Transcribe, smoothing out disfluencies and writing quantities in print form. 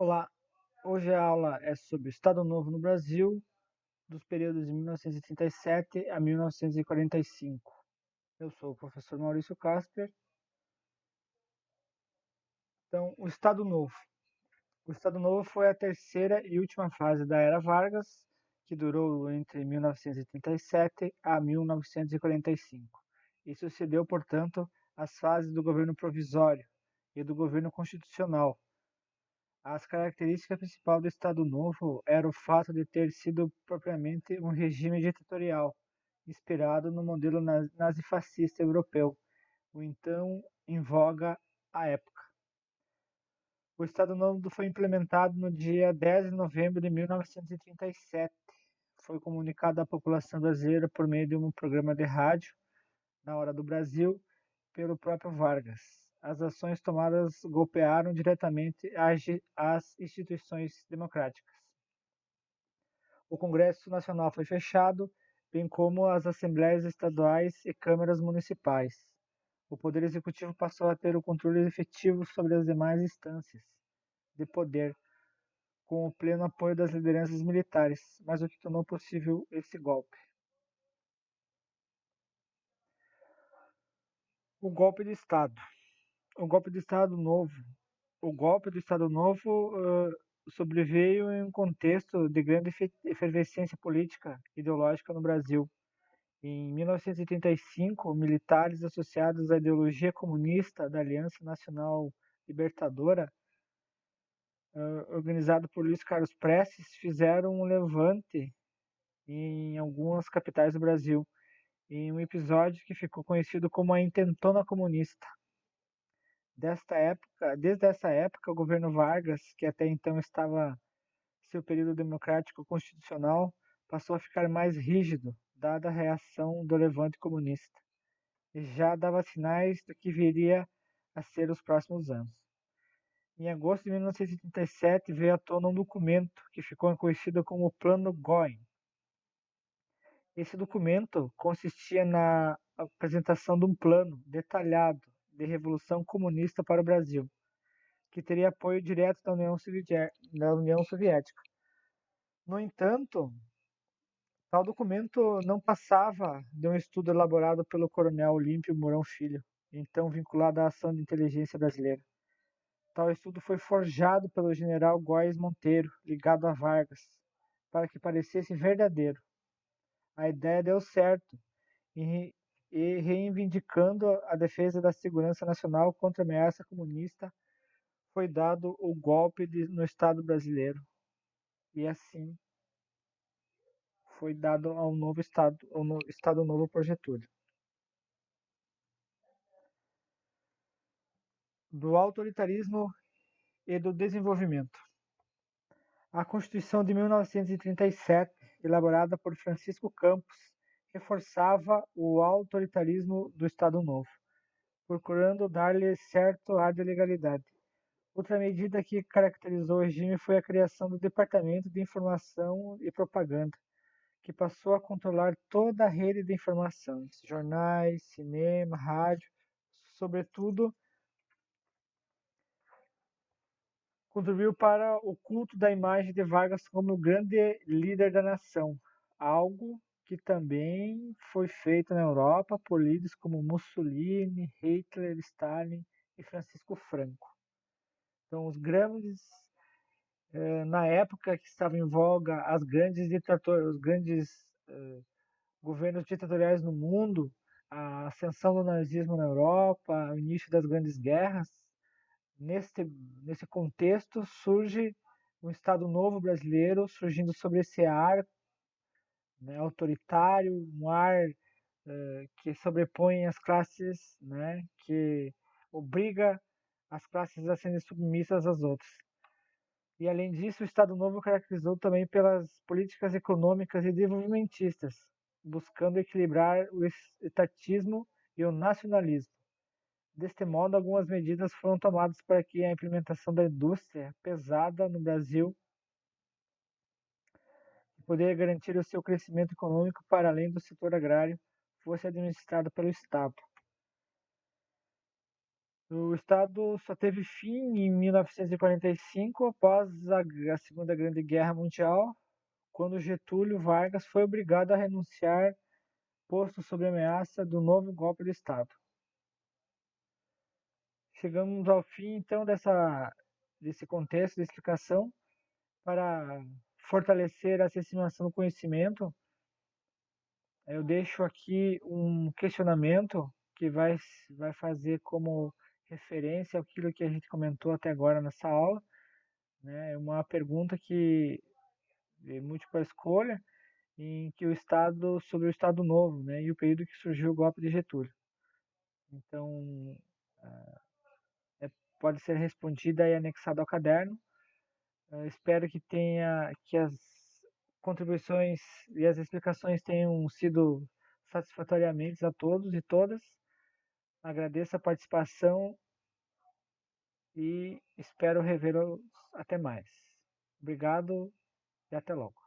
Olá, hoje a aula é sobre o Estado Novo no Brasil, dos períodos de 1937 a 1945. Eu sou o professor Maurício Casper. Então, o Estado Novo. O Estado Novo foi a terceira e última fase da Era Vargas, que durou entre 1937 a 1945. Isso se deu, portanto, às fases do governo provisório e do governo constitucional. As características principais do Estado Novo era o fato de ter sido propriamente um regime ditatorial, inspirado no modelo nazifascista europeu, o então em voga à época. O Estado Novo foi implementado no dia 10 de novembro de 1937. Foi comunicado à população brasileira por meio de um programa de rádio, na Hora do Brasil, pelo próprio Vargas. As ações tomadas golpearam diretamente as instituições democráticas. O Congresso Nacional foi fechado, bem como as assembleias estaduais e câmaras municipais. O Poder Executivo passou a ter o controle efetivo sobre as demais instâncias de poder, com o pleno apoio das lideranças militares, mas o que tornou possível esse golpe. O golpe de Estado. O golpe de Estado Novo. O golpe do Estado Novo sobreveio em um contexto de grande efervescência política e ideológica no Brasil. Em 1935, militares associados à ideologia comunista da Aliança Nacional Libertadora, organizado por Luiz Carlos Prestes, fizeram um levante em algumas capitais do Brasil, em um episódio que ficou conhecido como a Intentona Comunista. Desde essa época, o governo Vargas, que até então estava seu período democrático constitucional, passou a ficar mais rígido, dada a reação do levante comunista, e já dava sinais do que viria a ser os próximos anos. Em agosto de 1937 veio à tona um documento que ficou conhecido como o Plano Göring. Esse documento consistia na apresentação de um plano detalhado de revolução comunista para o Brasil, que teria apoio direto da União Soviética. No entanto, tal documento não passava de um estudo elaborado pelo coronel Olímpio Mourão Filho, então vinculado à ação de inteligência brasileira. Tal estudo foi forjado pelo general Góes Monteiro, ligado a Vargas, para que parecesse verdadeiro. A ideia deu certo, e reivindicando a defesa da segurança nacional contra a ameaça comunista, foi dado o golpe no Estado brasileiro. E assim foi dado ao novo Estado, Estado Novo por Getúlio. Do autoritarismo e do desenvolvimento. A Constituição de 1937, elaborada por Francisco Campos, reforçava o autoritarismo do Estado Novo, procurando dar-lhe certo ar de legalidade. Outra medida que caracterizou o regime foi a criação do Departamento de Informação e Propaganda, que passou a controlar toda a rede de informações, jornais, cinema, rádio, sobretudo contribuiu para o culto da imagem de Vargas como o grande líder da nação, algo que também foi feito na Europa por líderes como Mussolini, Hitler, Stalin e Francisco Franco. Então, os grandes, na época que estavam em voga as grandes ditaduras, os grandes governos ditatoriais no mundo, a ascensão do nazismo na Europa, o início das grandes guerras, nesse contexto surge um Estado Novo brasileiro, surgindo sobre esse ar, né, autoritário, um ar que sobrepõe as classes, né, que obriga as classes a serem submissas às outras. E além disso, o Estado Novo caracterizou também pelas políticas econômicas e desenvolvimentistas, buscando equilibrar o estatismo e o nacionalismo. Deste modo, algumas medidas foram tomadas para que a implementação da indústria pesada no Brasil poderia garantir o seu crescimento econômico para além do setor agrário fosse administrado pelo Estado. O Estado só teve fim em 1945, após a Segunda Grande Guerra Mundial, quando Getúlio Vargas foi obrigado a renunciar, posto sob ameaça do novo golpe de Estado. Chegamos ao fim, então, desse contexto de explicação. Para fortalecer a disseminação do conhecimento, eu deixo aqui um questionamento que vai fazer como referência aquilo que a gente comentou até agora nessa aula, né? É uma pergunta que de múltipla escolha, em que sobre o Estado Novo, né? E o período que surgiu o golpe de Getúlio. Então, pode ser respondida e anexada ao caderno. Espero que as contribuições e as explicações tenham sido satisfatoriamente a todos e todas. Agradeço a participação e espero revê-los até mais. Obrigado e até logo.